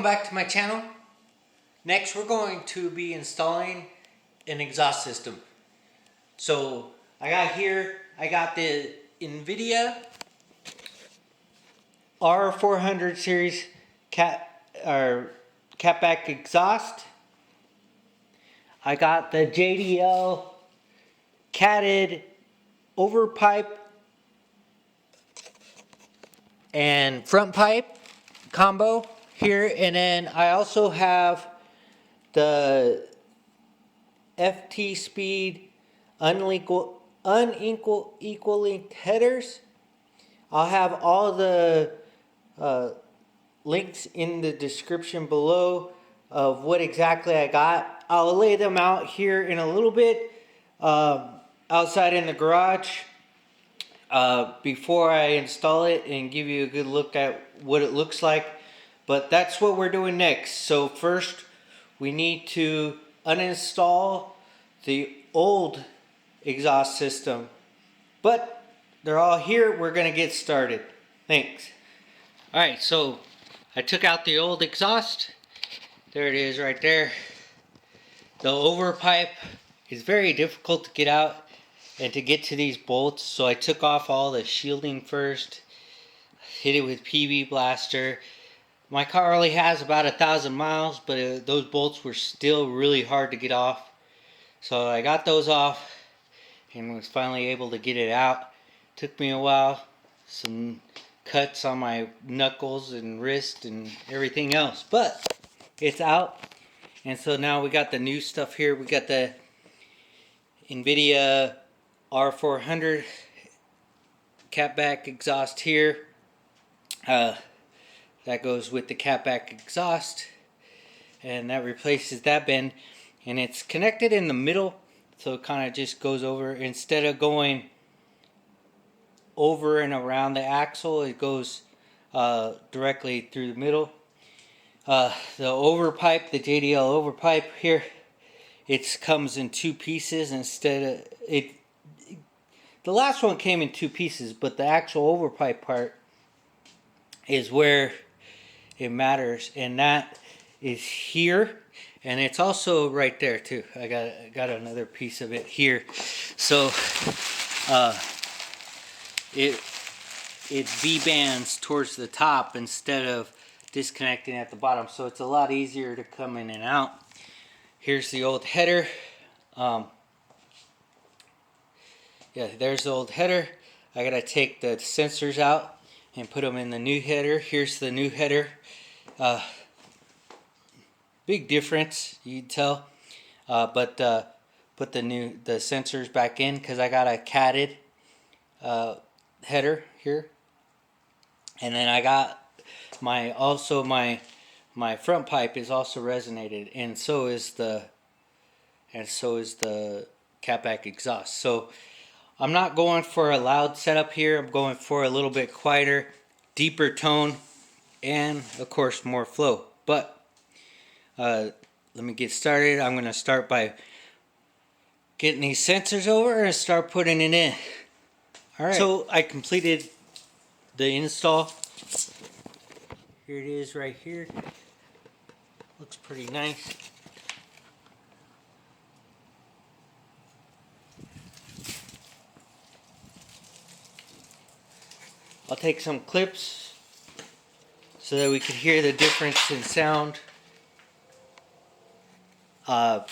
welcome back to my channel. Next we're going to be installing an exhaust system. So I got the INVIDIA R400 series catback exhaust. I got the JDL catted overpipe and front pipe combo here, and then I also have the FT Speed unequal linked headers. I'll have all the links in the description below of what exactly I got. I'll lay them out here in a little bit outside in the garage before I install it and give you a good look at what it looks like. But that's what we're doing next. So first we need to uninstall the old exhaust system, but they're all here. We're gonna get started. Thanks. Alright, so I took out the old exhaust. There it is right there. The overpipe is very difficult to get out and to get to these bolts, so I took off all the shielding first, hit it with PV blaster. My car only has about 1,000 miles, but those bolts were still really hard to get off. So I got those off and was finally able to get it out. Took me a while, some cuts on my knuckles and wrist and everything else, but it's out. And so now we got the new stuff here. We got the INVIDIA R400 catback exhaust here. That goes with the catback exhaust, and that replaces that bend, and it's connected in the middle, so it kind of just goes over. Instead of going over and around the axle, it goes directly through the middle. The overpipe, the JDL overpipe here, it comes in two pieces instead of it. The last one came in two pieces, but the actual overpipe part is where it matters, and that is here, and it's also right there too. I got another piece of it here. So it V-bands towards the top instead of disconnecting at the bottom, so it's a lot easier to come in and out. Here's the old header. Yeah, there's the old header. I gotta take the sensors out and put them in the new header. Here's the new header. Big difference, you can tell. But put the sensors back in because I got a catted header here, and then I got my front pipe is also resonated, and so is the catback exhaust. So I'm not going for a loud setup here. I'm going for a little bit quieter, deeper tone, and of course more flow. But let me get started. I'm going to start by getting these sensors over and start putting it in. Alright, so I completed the install. Here it is right here. Looks pretty nice. I'll take some clips so that we can hear the difference in sound at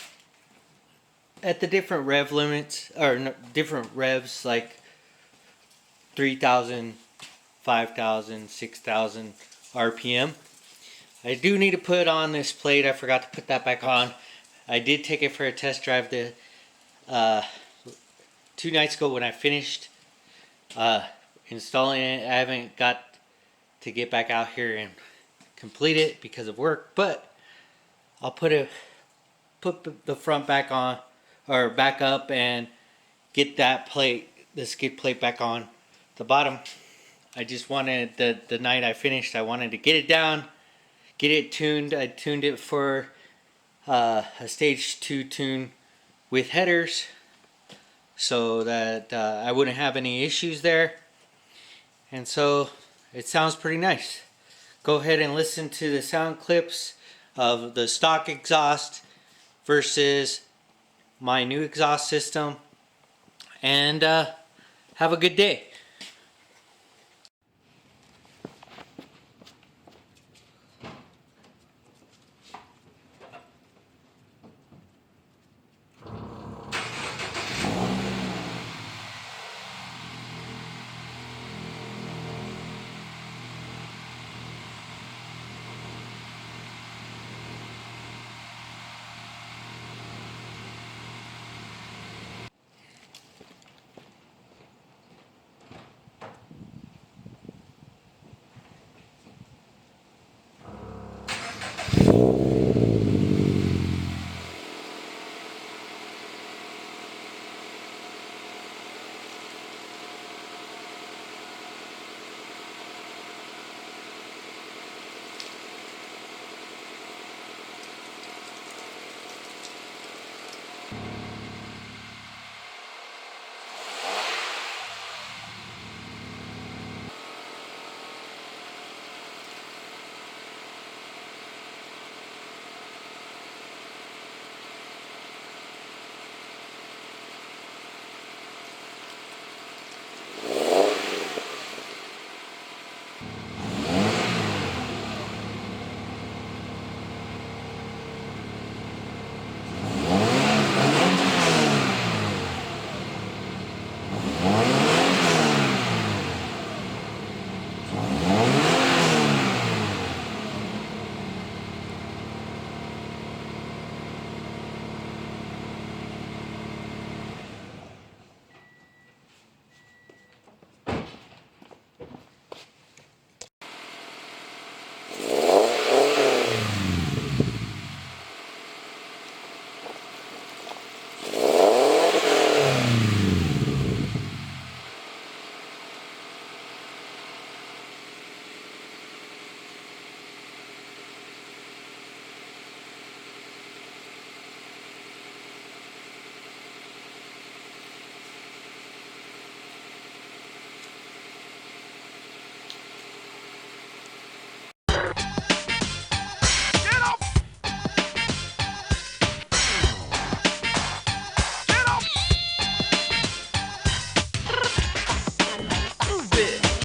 the different rev limits, or different revs, like 3,000, 5,000, 6,000 RPM. I do need to put on this plate. I forgot to put that back on. I did take it for a test drive 2 nights ago when I finished installing it. I haven't got to get back out here and complete it because of work, but I'll put the front back on, or back up, and get that plate, the skid plate, back on the bottom. I just wanted, the night I finished, I wanted to get it down, get it tuned. I tuned it for a stage 2 tune with headers, so that I wouldn't have any issues there. And so it sounds pretty nice. go ahead and listen to the sound clips of the stock exhaust versus my new exhaust system, and have a good day.